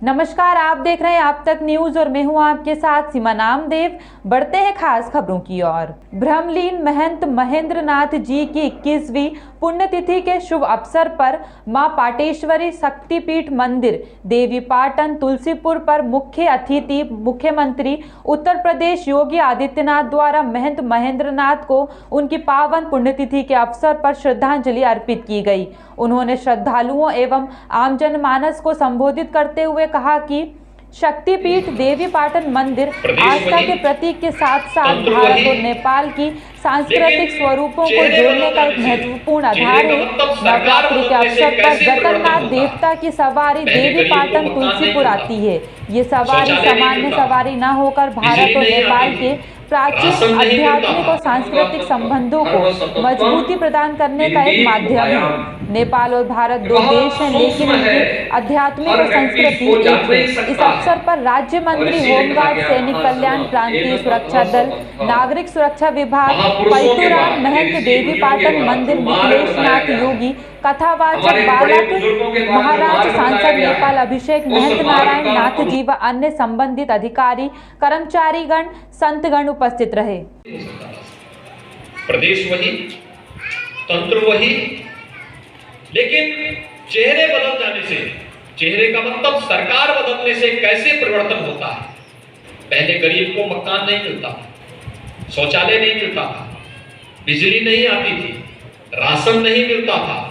नमस्कार, आप देख रहे हैं आप तक न्यूज और मैं हूं आपके साथ सीमा नामदेव। बढ़ते हैं खास खबरों की ओर। ब्रह्मलीन महंत महेंद्र नाथ जी की 21वीं पुण्यतिथि के शुभ अवसर पर मां पाटेश्वरी शक्तिपीठ मंदिर देवीपाटन तुलसीपुर पर मुख्य अतिथि मुख्यमंत्री उत्तर प्रदेश योगी आदित्यनाथ द्वारा महंत महेंद्र नाथ को उनकी पावन पुण्यतिथि के अवसर पर श्रद्धांजलि अर्पित की गई। उन्होंने श्रद्धालुओं एवं आम जनमानस को संबोधित करते हुए कहा कि शक्तिपीठ देवीपाटन मंदिर आस्था के प्रतीक के साथ साथ भारत और नेपाल की सांस्कृतिक स्वरूपों को जोड़ने का एक महत्वपूर्ण आधार है। नवरात्रि के अवसर पर जगन्नाथ देवता की सवारी देवीपाटन तुलसीपुर आती है। ये सवारी सामान्य सवारी न होकर भारत और नेपाल के प्राचीन आध्यात्मिक और सांस्कृतिक संबंधों को मजबूती प्रदान करने का एक माध्यम है। नेपाल और भारत दो देश हैं, लेकिन उनकी आध्यात्मिक और संस्कृति एक है। इस अवसर पर राज्य मंत्री होमगार्ड, सैनिक कल्याण, प्रांतीय सुरक्षा दल, नागरिक सुरक्षा विभाग, पलटूराम महंत देवीपाटन मंदिर, मिथिलेश नाथ योगी, कथावाचक बालक महाराज, सांसद नेपाल अभिषेक, महंत नारायण नाथ जी व अन्य संबंधित अधिकारी, कर्मचारीगण, संतगण उपस्थित रहे। प्रदेश वही, तंत्र वही, लेकिन चेहरे बदल जाने से, चेहरे का मतलब सरकार बदलने से कैसे परिवर्तन होता है। पहले गरीब को मकान नहीं मिलता, शौचालय नहीं मिलता था, बिजली नहीं आती थी, राशन नहीं मिलता था,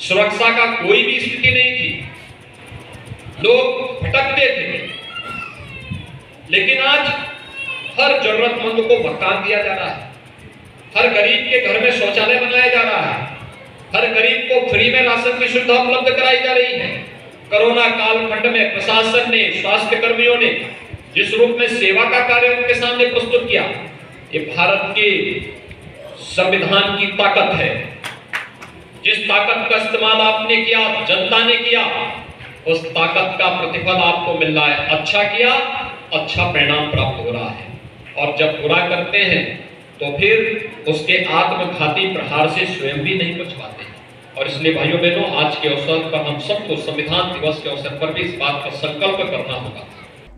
सुरक्षा का कोई भी स्थिति नहीं थी, लोग भटकते थे। लेकिन आज हर जरूरतमंद को मकान दिया जा रहा है, हर गरीब के घर में शौचालय बनाया जा रहा है, हर गरीब को फ्री में राशन की सुविधा उपलब्ध कराई जा रही है। कोरोना कालखंड में प्रशासन ने, स्वास्थ्य कर्मियों ने जिस रूप में सेवा का कार्य उनके सामने प्रस्तुत किया, ये भारत के संविधान की ताकत है। जिस ताकत का इस्तेमाल आपने किया, जनता ने किया, उस ताकत का प्रतिफल आपको मिल रहा है। अच्छा किया, अच्छा परिणाम प्राप्त हो रहा है। और जब बुरा करते हैं तो फिर उसके आत्मघाती प्रहार से स्वयं भी नहीं बच पाते। और इसलिए भाइयों बहनों, आज के अवसर पर हम सबको संविधान दिवस के अवसर पर भी इस बात का संकल्प करना होगा।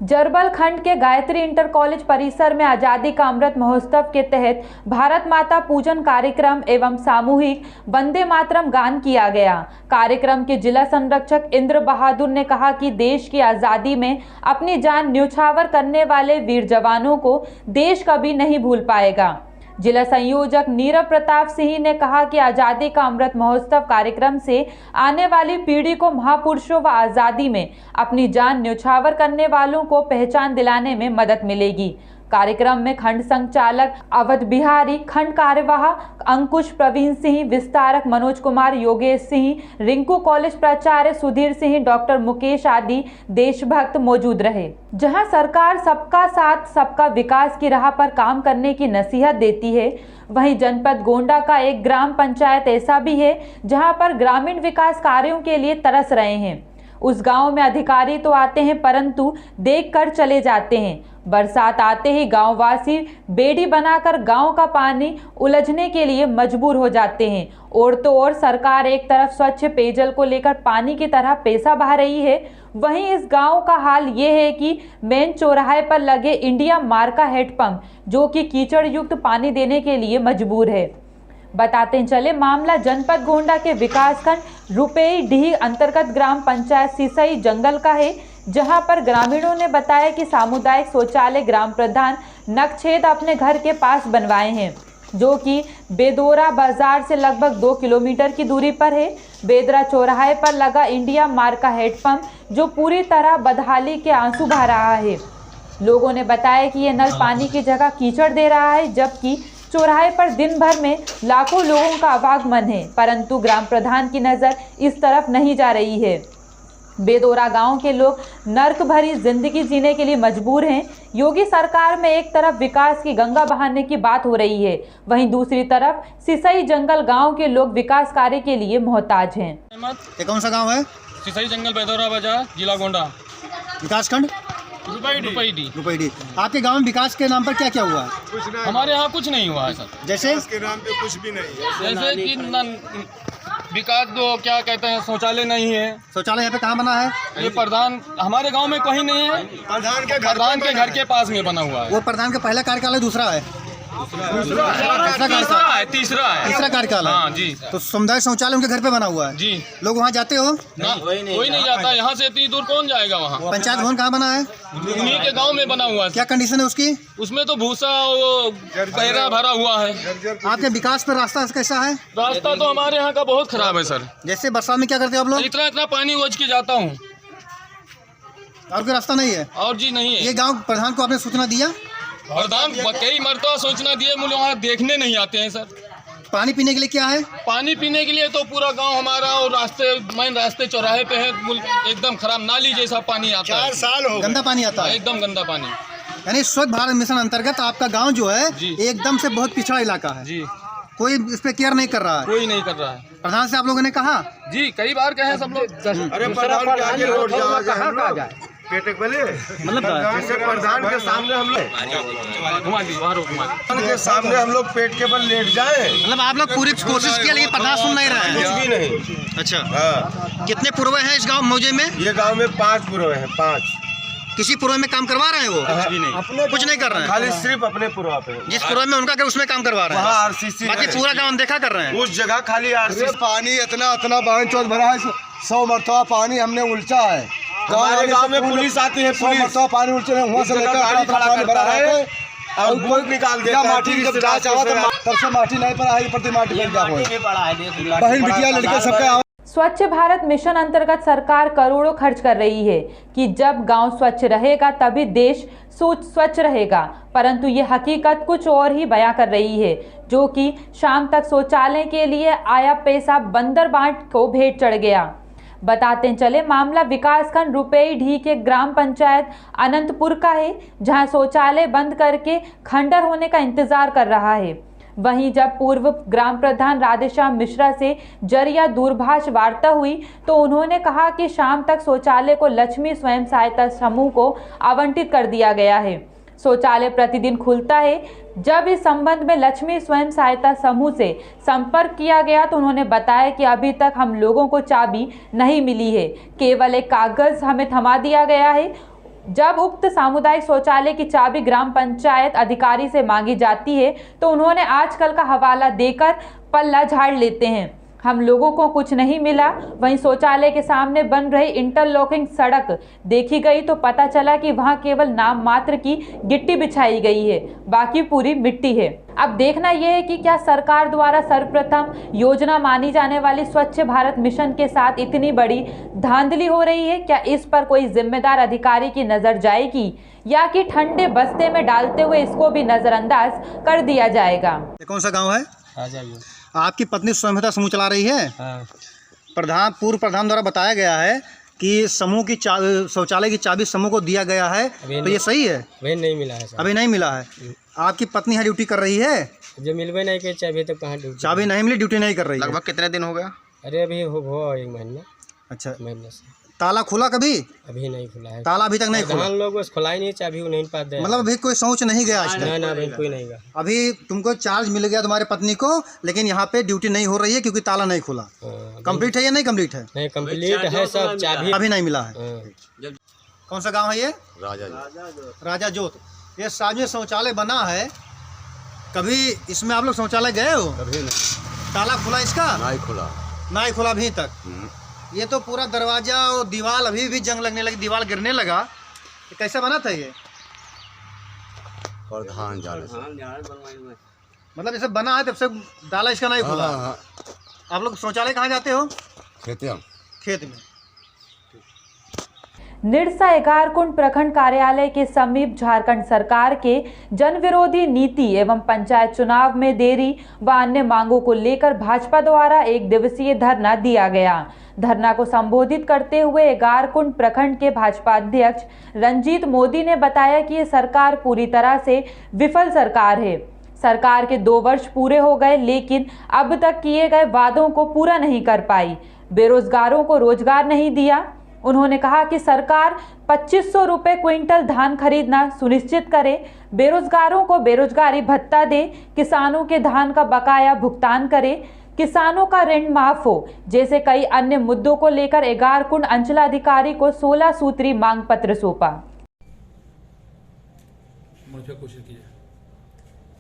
जरबल खंड के गायत्री इंटर कॉलेज परिसर में आजादी का अमृत महोत्सव के तहत भारत माता पूजन कार्यक्रम एवं सामूहिक वंदे मातरम गान किया गया। कार्यक्रम के जिला संरक्षक इंद्र बहादुर ने कहा कि देश की आज़ादी में अपनी जान न्यौछावर करने वाले वीर जवानों को देश कभी नहीं भूल पाएगा। जिला संयोजक नीरव प्रताप सिंह ने कहा कि आज़ादी का अमृत महोत्सव कार्यक्रम से आने वाली पीढ़ी को महापुरुषों व आज़ादी में अपनी जान न्यौछावर करने वालों को पहचान दिलाने में मदद मिलेगी। कार्यक्रम में खंड संचालक अवध बिहारी, खंड कार्यवाह अंकुश प्रवीण सिंह, विस्तारक मनोज कुमार, योगेश सिंह, रिंकू कॉलेज प्राचार्य सुधीर सिंह, डॉक्टर मुकेश आदि देशभक्त मौजूद रहे। जहां सरकार सबका साथ सबका विकास की राह पर काम करने की नसीहत देती है, वहीं जनपद गोंडा का एक ग्राम पंचायत ऐसा भी है जहां पर ग्रामीण विकास कार्यों के लिए तरस रहे हैं। उस गांव में अधिकारी तो आते हैं परंतु देखकर चले जाते हैं। बरसात आते ही गांववासी बेड़ी बनाकर गांव का पानी उलझने के लिए मजबूर हो जाते हैं। और तो और सरकार एक तरफ स्वच्छ पेयजल को लेकर पानी की तरह पैसा बहा रही है, वहीं इस गांव का हाल ये है कि मेन चौराहे पर लगे इंडिया मार्का हेडपंप जो कि कीचड़ युक्त पानी देने के लिए मजबूर है। बताते चले मामला जनपद गोंडा के विकासखंड रुपेई डीह अंतर्गत ग्राम पंचायत सिसई जंगल का है, जहां पर ग्रामीणों ने बताया कि सामुदायिक शौचालय ग्राम प्रधान नकछेद अपने घर के पास बनवाए हैं, जो कि बेदोरा बाजार से लगभग 2 किलोमीटर की दूरी पर है। बेदरा चौराहे पर लगा इंडिया मार्का हेडपंप जो पूरी तरह बदहाली के आंसू बहा रहा है। लोगों ने बताया कि यह नल पानी की जगह कीचड़ दे रहा है, जबकि चौराहे पर दिन भर में लाखों लोगों का आवागमन है, परंतु ग्राम प्रधान की नज़र इस तरफ नहीं जा रही है। बेदोरा गांव के लोग नर्क भरी जिंदगी जीने के लिए मजबूर हैं। योगी सरकार में एक तरफ विकास की गंगा बहाने की बात हो रही है, वहीं दूसरी तरफ सिसई जंगल गांव के लोग विकास कार्य के लिए मोहताज हैं। ये कौन सा गांव है? सिसई जंगल, बेदोरा बाजार, जिला गोंडा, विकासखंड रुपईडी। आपके गांव में विकास के नाम पर क्या क्या हुआ है? हमारे यहाँ कुछ नहीं हुआ है सर। जैसे के नाम पे कुछ भी नहीं है। जैसे कि विकास तो क्या कहते हैं, शौचालय नहीं है। शौचालय यहाँ पे कहाँ बना है? ये प्रधान हमारे गांव में कहीं नहीं है, प्रधान के घर के पास में बना हुआ है। वो प्रधान का पहला कार्यकाल दूसरा है? तीसरा कार्यकाल है। हाँ जी। तो सामुदायिक शौचालय उनके घर पे बना हुआ है जी। लोग वहाँ जाते हो? ना, कोई नहीं जाता। यहाँ से इतनी दूर कौन जाएगा वहाँ? पंचायत भवन कहाँ बना है? उन्हीं के गांव में बना हुआ है। क्या कंडीशन है उसकी? उसमें तो भूसा वो गहरा भरा हुआ है। आपके विकास पर रास्ता कैसा है? रास्ता तो हमारे यहाँ का बहुत खराब है सर। जैसे बरसात में क्या करते हो आप लोग? इतना पानी उगज के जाता हूँ। और कोई रास्ता नहीं है? और जी नहीं है। ये गांव प्रधान को आपने सूचना दिया? प्रधान कई मरतबा सूचना दिए, मुझे वहाँ देखने नहीं आते हैं सर। पानी पीने के लिए क्या है? पानी पीने के लिए तो पूरा गांव हमारा और मेन रास्ते चौराहे पे है, एकदम खराब नाली जैसा पानी आता है। 4 साल हो गंदा पानी आता है? एकदम गंदा पानी। यानी स्वच्छ भारत मिशन अंतर्गत आपका गांव जो है जी। एकदम से बहुत पिछड़ा इलाका है जी। कोई इस पे केयर नहीं कर रहा है? कोई नहीं कर रहा है। प्रधान से आप लोगों ने कहा? जी कई बार कहे सब लोग। अरे प्रधान के आगे रोड जाओ, पेटे पहले मतलब जैसे प्रधान के सामने हम लोग प्रधान के सामने हम लोग पेट के बल लेट जाए। मतलब आप लोग पूरी कोशिश किया लेकिन प्रधान सुन नहीं रहा है? कुछ भी नहीं। अच्छा, हाँ, कितने पूर्व हैं इस गांव मौजे में? ये गांव में 5 पुरवे हैं। 5 किसी पूर्व में काम करवा रहे हैं वो? कुछ नहीं कर रहे हैं? खाली सिर्फ अपने पुरवा पे। जिस पूर्व में उनका उसमें काम करवा रहे वहाँ हैं, आरसीसी बाकी पूरा गांव देखा कर रहे हैं। उस जगह खाली आरसीसी। पानी इतना बाहन चौथ भरा है, 100 मरतबा पानी हमने उल्टा है। हमारे गांव में पुलिस आती है, 100 मरतबा पानी उल्टे हैं, वहाँ से लेकर गाड़ी खड़ा पानी भरा करता है और बोल निकाल देता है। माटी जब जा चाहा तब से माटी नहीं पड़ा है, प्रति माटी बन गया है। बहन बिटिया लड़के सबका। स्वच्छ भारत मिशन अंतर्गत सरकार करोड़ों खर्च कर रही है कि जब गांव स्वच्छ रहेगा तभी देश स्वच्छ रहेगा, परंतु ये हकीकत कुछ और ही बयां कर रही है, जो कि शाम तक शौचालय के लिए आया पैसा बंदर बांट को भेंट चढ़ गया। बताते चले मामला विकासखंड रुपेईडीह के ग्राम पंचायत अनंतपुर का है, जहां शौचालय बंद करके खंडर होने का इंतजार कर रहा है। वहीं जब पूर्व ग्राम प्रधान राधेश्याम मिश्रा से जरिया दूरभाष वार्ता हुई तो उन्होंने कहा कि शाम तक शौचालय को लक्ष्मी स्वयं सहायता समूह को आवंटित कर दिया गया है। शौचालय प्रतिदिन खुलता है। जब इस संबंध में लक्ष्मी स्वयं सहायता समूह से संपर्क किया गया तो उन्होंने बताया कि अभी तक हम लोगों को चाबी नहीं मिली है, केवल एक कागज हमें थमा दिया गया है। जब उक्त सामुदायिक शौचालय की चाबी ग्राम पंचायत अधिकारी से मांगी जाती है तो उन्होंने आजकल का हवाला देकर पल्ला झाड़ लेते हैं। हम लोगों को कुछ नहीं मिला। वहीं शौचालय के सामने बन रही इंटरलॉकिंग सड़क देखी गई तो पता चला कि वहां केवल नाम मात्र की गिट्टी बिछाई गई है, बाकी पूरी मिट्टी है। अब देखना यह है कि क्या सरकार द्वारा सर्वप्रथम योजना मानी जाने वाली स्वच्छ भारत मिशन के साथ इतनी बड़ी धांधली हो रही है। क्या इस पर कोई जिम्मेदार अधिकारी की नजर जाएगी या कि ठंडे बस्ते में डालते हुए इसको भी नजरअंदाज कर दिया जाएगा। कौन सा गाँव है? आपकी पत्नी स्वयं सहायता समूह चला रही है? हाँ। पूर्व प्रधान द्वारा बताया गया है कि समूह की शौचालय की चाबी समूह को दिया गया है, तो ये सही है? अभी नहीं मिला है सर। अभी नहीं मिला है। आपकी पत्नी यहाँ ड्यूटी कर रही है? जो मिलवे नहीं के चाबी तो कहाँ ड्यूटी? चाबी नहीं मिली, ड्यूटी नहीं कर रही है। लगभग कितने दिन हो गया? अरे अभी हो 1 महीना। अच्छा, महीने से ताला खुला कभी? अभी नहीं खुला है। ताला अभी तक नहीं खुला? हम लोग बस खुला ही नहीं, चाबी नहीं पा दे। मतलब अभी कोई सोच नहीं गया आज तक? ना अभी कोई नहीं गया। अभी तुमको चार्ज मिल गया तुम्हारे पत्नी को, लेकिन यहाँ पे ड्यूटी नहीं हो रही है क्योंकि ताला नहीं खुला। कंप्लीट है या नहीं कंप्लीट है? नहीं कंप्लीट है सब, चाबी अभी नहीं मिला है। कौन सा गांव है ये? राजा जोत। ये सामने शौचालय बना है, कभी इसमें आप लोग शौचालय गए हो? कभी नहीं। ताला खुला इसका? नहीं खुला अभी तक। ये तो पूरा दरवाजा और दीवार अभी भी जंग लगने लगी, दीवार गिरने लगा। ये कैसा बना था ये? प्रधान जाने से। मतलब जैसे बना है तब से ताला इसका नहीं खुला। हाँ। आप लोग शौचालय कहाँ जाते हो? खेत में। निरसा एगारकुंड प्रखंड कार्यालय के समीप झारखंड सरकार के जनविरोधी नीति एवं पंचायत चुनाव में देरी व अन्य मांगों को लेकर भाजपा द्वारा 1 दिवसीय धरना दिया गया। धरना को संबोधित करते हुए एगारकुंड प्रखंड के भाजपा अध्यक्ष रंजीत मोदी ने बताया कि ये सरकार पूरी तरह से विफल सरकार है। सरकार के 2 वर्ष पूरे हो गए लेकिन अब तक किए गए वादों को पूरा नहीं कर पाई, बेरोजगारों को रोजगार नहीं दिया। उन्होंने कहा कि सरकार 2500 रुपये क्विंटल धान खरीदना सुनिश्चित करे, बेरोजगारों को बेरोजगारी भत्ता दे, किसानों के धान का बकाया भुगतान करे, किसानों का ऋण माफ हो जैसे कई अन्य मुद्दों को लेकर एगारकुंड अंचलाधिकारी को 16 सूत्री मांग पत्र सौंपा। मुझे कोशिश की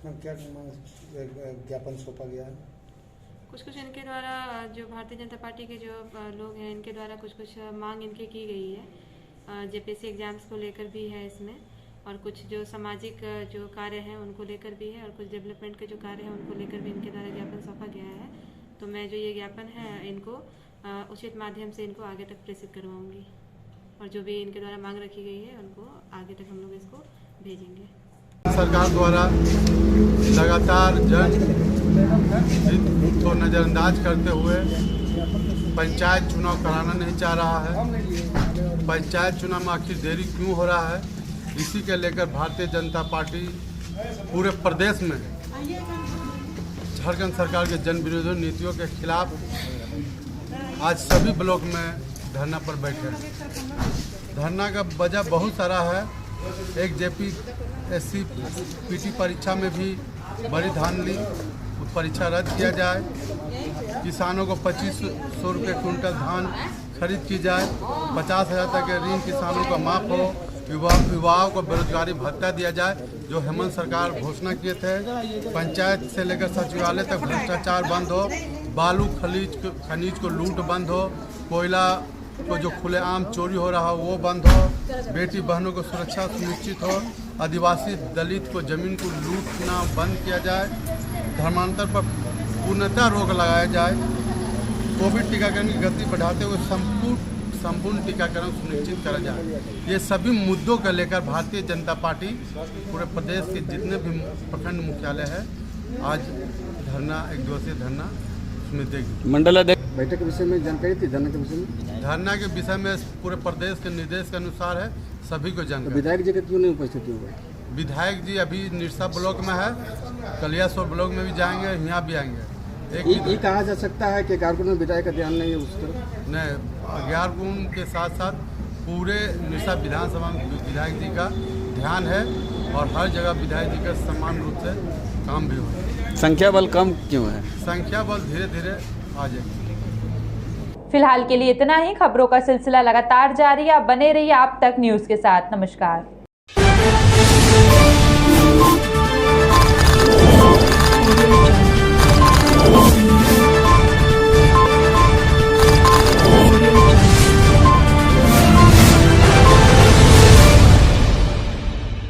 क्या ज्ञापन सौंपा गया है? कुछ इनके द्वारा जो भारतीय जनता पार्टी के जो लोग हैं इनके द्वारा कुछ मांग इनके की गई है। जेपीएससी एग्जाम्स को लेकर भी है इसमें, और कुछ जो सामाजिक जो कार्य हैं उनको लेकर भी है, और कुछ डेवलपमेंट के जो कार्य हैं उनको लेकर भी इनके द्वारा ज्ञापन सौंपा गया है। तो मैं जो ये ज्ञापन है इनको उचित माध्यम से इनको आगे तक प्रेषित करवाऊँगी, और जो भी इनके द्वारा मांग रखी गई है उनको आगे तक हम लोग इसको भेजेंगे। सरकार द्वारा लगातार जन हित को नज़रअंदाज करते हुए पंचायत चुनाव कराना नहीं चाह रहा है। पंचायत चुनाव में आखिर देरी क्यों हो रहा है, इसी के लेकर भारतीय जनता पार्टी पूरे प्रदेश में झारखंड सरकार के जन विरोधी नीतियों के खिलाफ आज सभी ब्लॉक में धरना पर बैठे हैं। धरना का वजह बहुत सारा है। एक जेपीएससी पीटी परीक्षा में भी बड़ी धांधली, परीक्षा रद्द किया जाए, किसानों को 2500 रुपये क्विंटल धान खरीद की जाए, 50,000 तक के ऋण किसानों का माफ हो, युवाओं को बेरोजगारी भत्ता दिया जाए जो हेमंत सरकार घोषणा किए थे, पंचायत से लेकर सचिवालय तक भ्रष्टाचार बंद हो, बालू खनिज को लूट बंद हो, कोयला को जो खुलेआम चोरी हो रहा हो वो बंद हो, बेटी बहनों को सुरक्षा सुनिश्चित हो, आदिवासी दलित को जमीन को लूटना बंद किया जाए, धर्मांतर पर पूर्णतः रोक लगाया जाए, कोविड टीकाकरण की गति बढ़ाते हुए संपूर्ण टीकाकरण सुनिश्चित करा जाए। ये सभी मुद्दों को लेकर भारतीय जनता पार्टी पूरे प्रदेश के जितने भी प्रखंड मुख्यालय है आज धरना, एक दिवसीय धरना में देगी। मंडल बैठक के विषय में जानकारी थी, धरना के विषय में? धरना के विषय में पूरे प्रदेश के निर्देश के अनुसार है, सभी को जानकारी। विधायक जी का क्यों नहीं उपस्थित हुआ? विधायक जी अभी निरसा ब्लॉक में है, कलियासोर ब्लॉक में भी जाएंगे, यहाँ भी आएंगे। ये कहा जा सकता है कि एगारकुंड में विधायक का ध्यान नहीं है उस तरफ? नहीं, एगारकुंड के साथ साथ पूरे निरसा विधानसभा में विधायक जी का ध्यान है, और हर जगह विधायक जी का समान रूप से काम भी हो। संख्या बल कम क्यों है? संख्या बल धीरे धीरे आ जाएगी। फिलहाल के लिए इतना ही। खबरों का सिलसिला लगातार जारी है, आप बने रहिए आप तक न्यूज़ के साथ। नमस्कार।